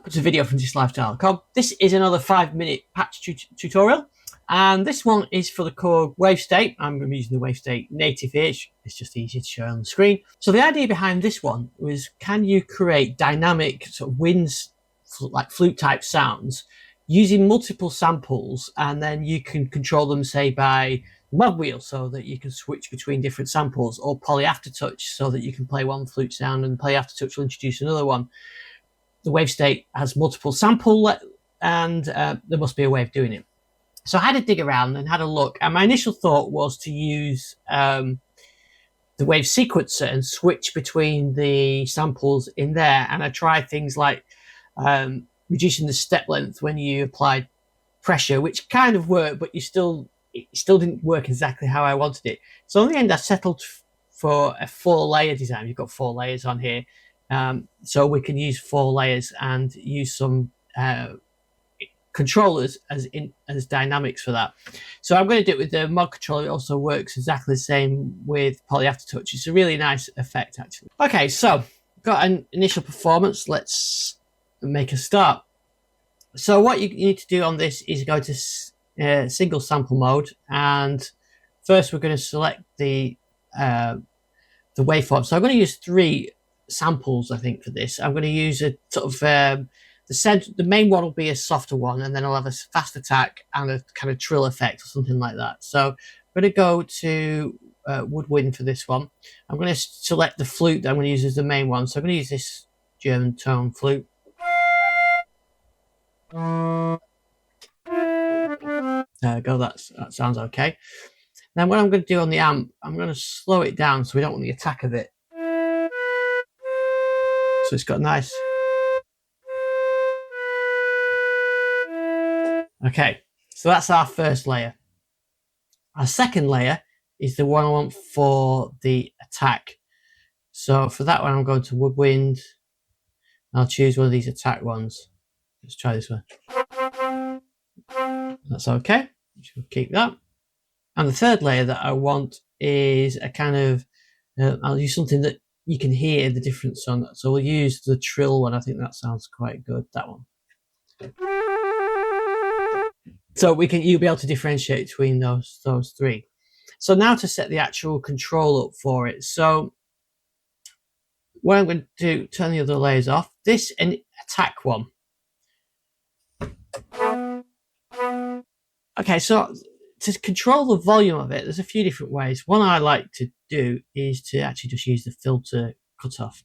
Welcome to a video from thisLifestyle.com. This is another 5-minute patch tutorial, and this one is for the Korg Wavestate. I'm going to be using the Wavestate Native here. It's just easier to show on the screen. So the idea behind this one was, can you create dynamic sort of winds, like flute type sounds, using multiple samples, and then you can control them, say, by Modwheel, so that you can switch between different samples, or Aftertouch, so that you can play one flute sound and Aftertouch will introduce another one. The Wavestate has multiple sample, and there must be a way of doing it. So I had to dig around and had a look, and my initial thought was to use the wave sequencer and switch between the samples in there. And I tried things like reducing the step length when you applied pressure, which kind of worked, but it still didn't work exactly how I wanted it. So in the end, I settled for a 4-layer design. You've got 4 layers on here. So we can use 4 layers and use some controllers as dynamics for that. So I'm going to do it with the mod controller. It also works exactly the same with Aftertouch. It's a really nice effect, actually. Okay, so got an initial performance. Let's make a start. So what you need to do on this is go to single sample mode, and first we're going to select the waveform. So I'm going to use 3 samples, I think, for this. I'm going to use a sort of the main one will be a softer one, and then I'll have a fast attack and a kind of trill effect or something like that. So I'm going to go to woodwind for this one. I'm going to select the flute that I'm going to use as the main one. So I'm going to use this German tone flute. There we go. That sounds okay. Then what I'm going to do on the amp, I'm going to slow it down so we don't want the attack of it. So it's got nice. Okay, so that's our first layer. Our second layer is the one I want for the attack. So for that one, I'm going to woodwind. I'll choose one of these attack ones. Let's try this one. That's okay. We'll keep that. And the third layer that I want is a kind of, I'll use something that you can hear the difference on. So we'll use the Trill one. I think that sounds quite good, that one. So you'll be able to differentiate between those 3. So now to set the actual control up for it. So what I'm going to do, turn the other layers off. This and attack one. Okay, so to control the volume of it, there's a few different ways. One I like to do is to actually just use the filter cutoff.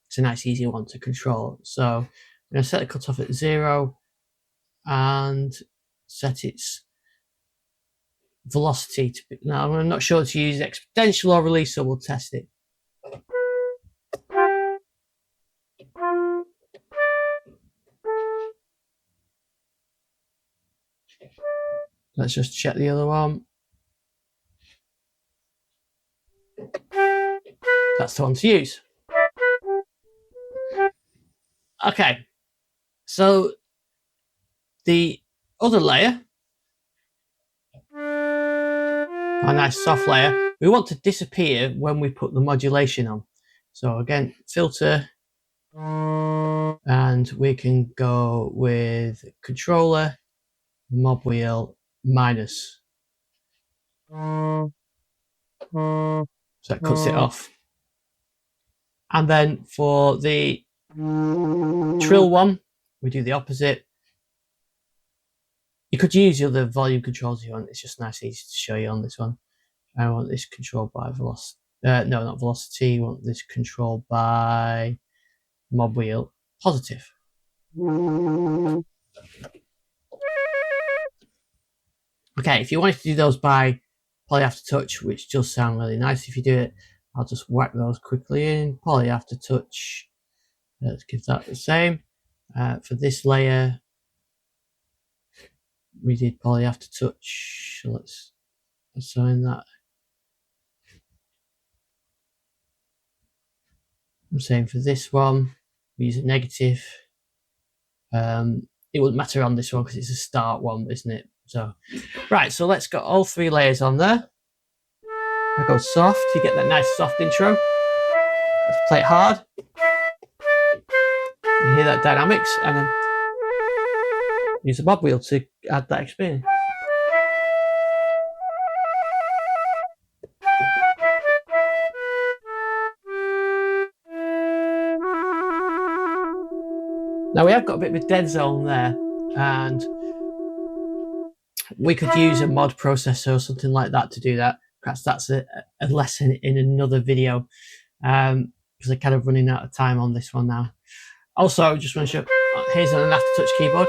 It's a nice, easy one to control. So I'm going to set the cutoff at 0 and set its velocity to be. Now, I'm not sure to use exponential or release, so we'll test it. Let's just check the other one. That's the one to use. Okay, so the other layer, a nice soft layer, we want to disappear when we put the modulation on. So again, filter, and we can go with controller, Modwheel, minus. So it cuts it off. And then for the Trill one, we do the opposite. You could use the other volume controls if you want. It's just nice and easy to show you on this one. I want this controlled by velocity. No, not velocity. I want this controlled by Modwheel, positive. Okay, if you wanted to do those by Aftertouch, which does sound really nice if you do it, I'll just whack those quickly in. Aftertouch. Let's give that the same. For this layer, we did Aftertouch. So let's assign that. I'm saying for this one, we use a negative. It wouldn't matter on this one because it's a start one, isn't it? So, right, so let's get all 3 layers on there. I go soft, you get that nice soft intro. Let's play it hard. You You hear that dynamics, and then use the Modwheel to add that experience. Now we have got a bit of a dead zone there, and we could use a mod processor or something like that to do that. Perhaps that's a lesson in another video, because I'm kind of running out of time on this one now. Also, I just want to show, here's an Aftertouch keyboard.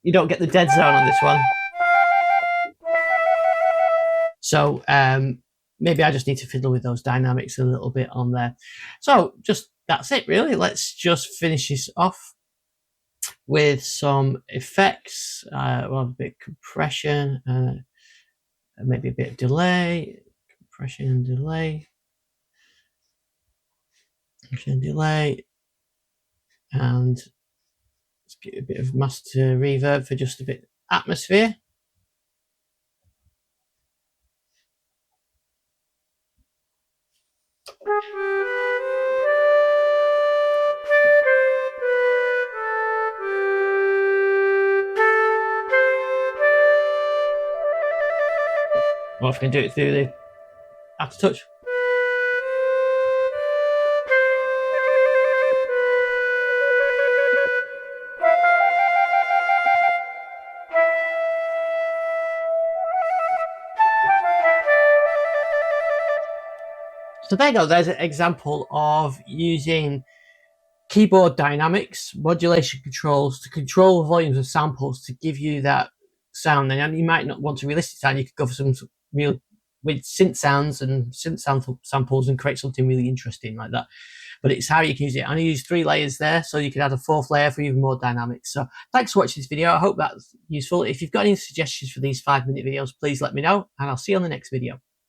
You don't get the dead zone on this one. So maybe I just need to fiddle with those dynamics a little bit on there. So that's it really. Let's just finish this off with some effects. We'll have a bit of compression, maybe a bit of delay, compression and delay, and let's get a bit of master reverb for just a bit of atmosphere. Or if I can do it through the Aftertouch. So there you go, there's an example of using keyboard dynamics, modulation controls to control the volumes of samples to give you that sound. And you might not want a realistic sound, you could go for some real with synth sounds and synth samples and create something really interesting like that. But it's how you can use it. I only use 3 layers there, so you can add a 4th layer for even more dynamics. So thanks for watching this video. I hope that's useful. If you've got any suggestions for these 5-minute videos, please let me know, and I'll see you on the next video.